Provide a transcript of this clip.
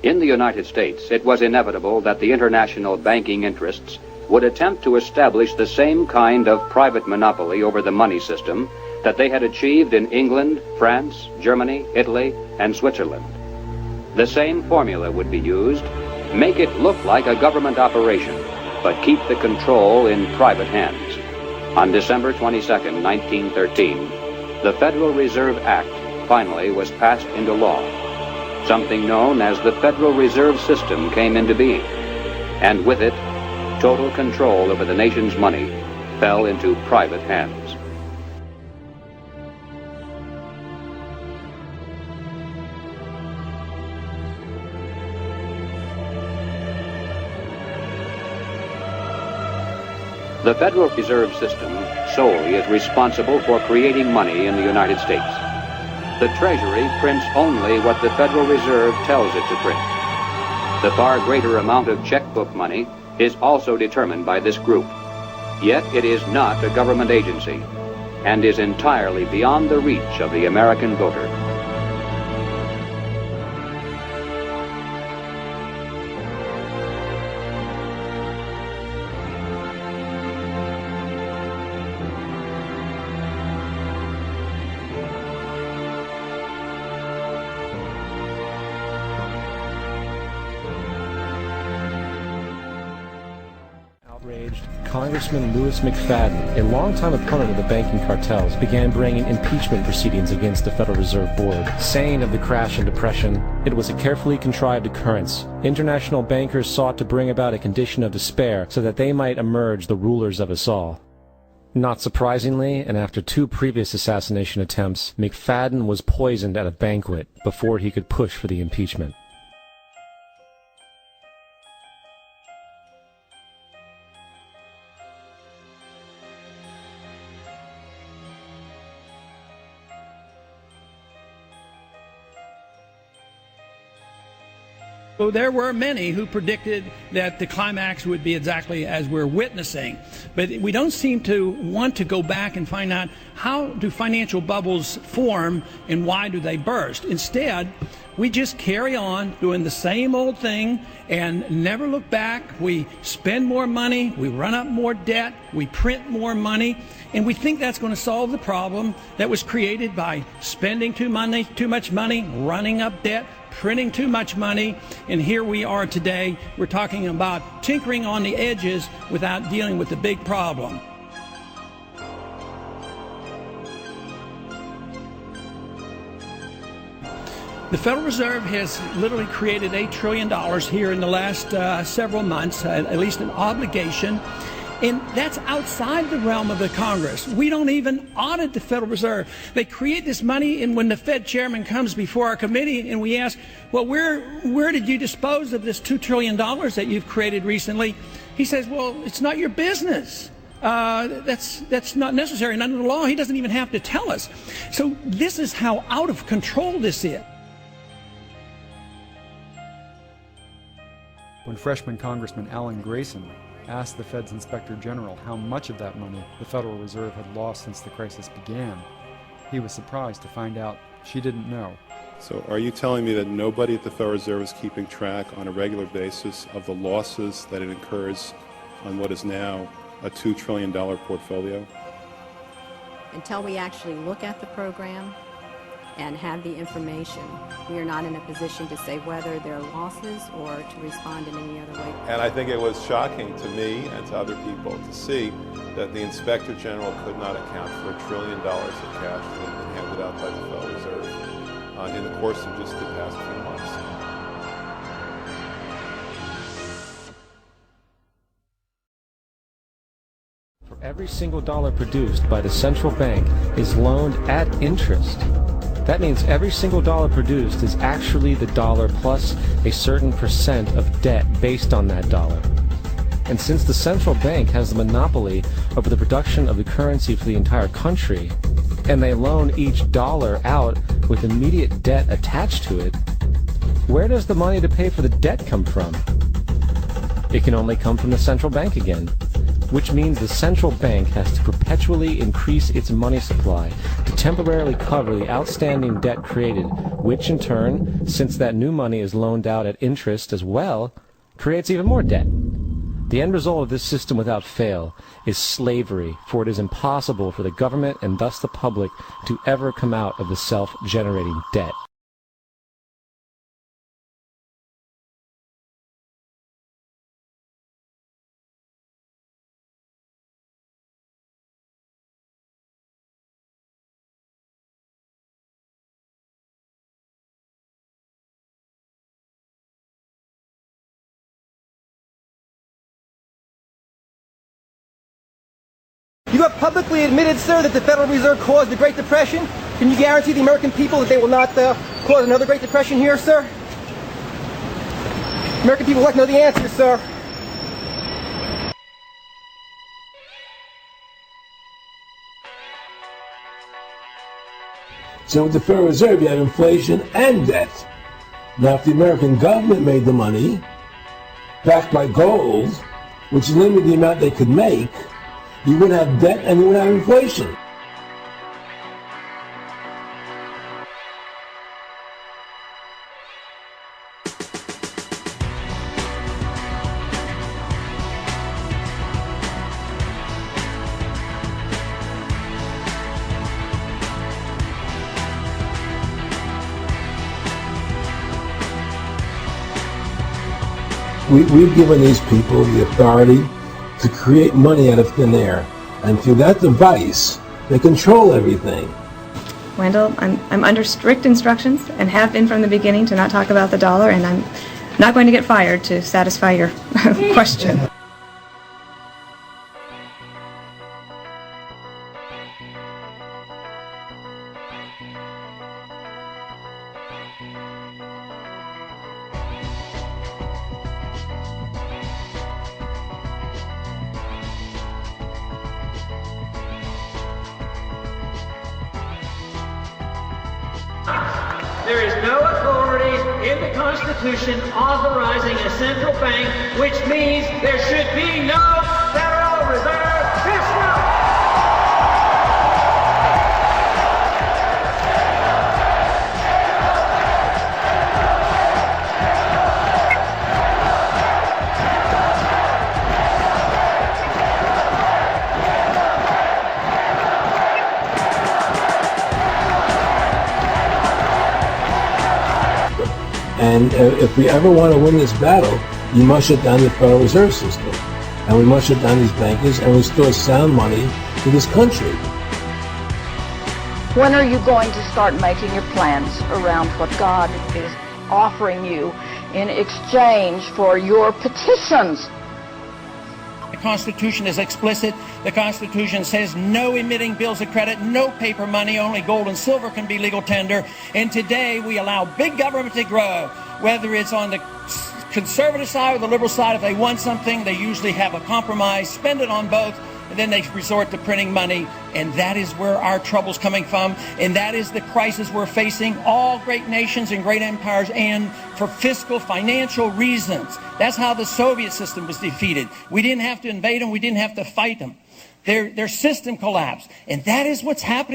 In the United States, it was inevitable that the international banking interests would attempt to establish the same kind of private monopoly over the money system that they had achieved in England, France, Germany, Italy, and Switzerland. The same formula would be used: make it look like a government operation, but keep the control in private hands. On December 22, 1913, the Federal Reserve Act finally was passed into law. Something known as the Federal Reserve System came into being, and with it, total control over the nation's money fell into private hands. The Federal Reserve System solely is responsible for creating money in the United States. The Treasury prints only what the Federal Reserve tells it to print. The far greater amount of checkbook money is also determined by this group. Yet it is not a government agency and is entirely beyond the reach of the American voter. Congressman Louis McFadden, a longtime opponent of the banking cartels, began bringing impeachment proceedings against the Federal Reserve Board, saying of the crash and depression, it was a carefully contrived occurrence. International bankers sought to bring about a condition of despair so that they might emerge the rulers of us all. Not surprisingly, and after 2 previous assassination attempts, McFadden was poisoned at a banquet before he could push for the impeachment. So there were many who predicted that the climax would be exactly as we're witnessing. But we don't seem to want to go back and find out how do financial bubbles form and why do they burst. Instead, we just carry on doing the same old thing and never look back. We spend more money, we run up more debt, we print more money, and we think that's going to solve the problem that was created by spending too much money, running up debt, printing too much money, and here we are today. We're talking about tinkering on the edges without dealing with the big problem. The Federal Reserve has literally created $8 trillion here in the last several months, at least an obligation. And that's outside the realm of the Congress. We don't even audit the Federal Reserve. They create this money, and when the Fed chairman comes before our committee and we ask, well, where did you dispose of this $2 trillion that you've created recently? He says, well, it's not your business. That's not necessary. And under the law, he doesn't even have to tell us. So this is how out of control this is. When freshman Congressman Alan Grayson asked the Fed's Inspector General how much of that money the Federal Reserve had lost since the crisis began, he was surprised to find out she didn't know. So are you telling me that nobody at the Federal Reserve is keeping track on a regular basis of the losses that it incurs on what is now a $2 trillion portfolio? Until we actually look at the program and have the information, we are not in a position to say whether there are losses or to respond in any other way. And I think it was shocking to me and to other people to see that the Inspector General could not account for $1 trillion of cash that had been handed out by the Federal Reserve in the course of just the past few months. For every single dollar produced by the central bank is loaned at interest. That means every single dollar produced is actually the dollar plus a certain percent of debt based on that dollar. And since the central bank has the monopoly over the production of the currency for the entire country, and they loan each dollar out with immediate debt attached to it, where does the money to pay for the debt come from? It can only come from the central bank again. which means the central bank has to perpetually increase its money supply to temporarily cover the outstanding debt created, which in turn, since that new money is loaned out at interest as well, creates even more debt. The end result of this system without fail is slavery, for it is impossible for the government and thus the public to ever come out of the self-generating debt. You have publicly admitted, sir, that the Federal Reserve caused the Great Depression. Can you guarantee the American people that they will not cause another Great Depression here, sir? American people would like to know the answer, sir. So with the Federal Reserve, you have inflation and debt. Now, if the American government made the money, backed by gold, which limited the amount they could make, you wouldn't have debt and you wouldn't have inflation. We've given these people the authority to create money out of thin air, and through that device, they control everything. Wendell, I'm under strict instructions and have been from the beginning to not talk about the dollar, and I'm not going to get fired to satisfy your question. There is no authority in the Constitution authorizing a central bank, which means there should be no Federal Reserve System. And if we ever want to win this battle, you must shut down the Federal Reserve System. And we must shut down these bankers and restore sound money to this country. When are you going to start making your plans around what God is offering you in exchange for your petitions? The Constitution is explicit. The Constitution says no emitting bills of credit, no paper money, only gold and silver can be legal tender. And today we allow big government to grow, whether it's on the conservative side or the liberal side. If they want something, they usually have a compromise, spend it on both, and then they resort to printing money. And that is where our trouble's coming from. And that is the crisis we're facing. All great nations and great empires, and for fiscal, financial reasons. That's how the Soviet system was defeated. We didn't have to invade them. We didn't have to fight them. Their system collapsed. And that is what's happening.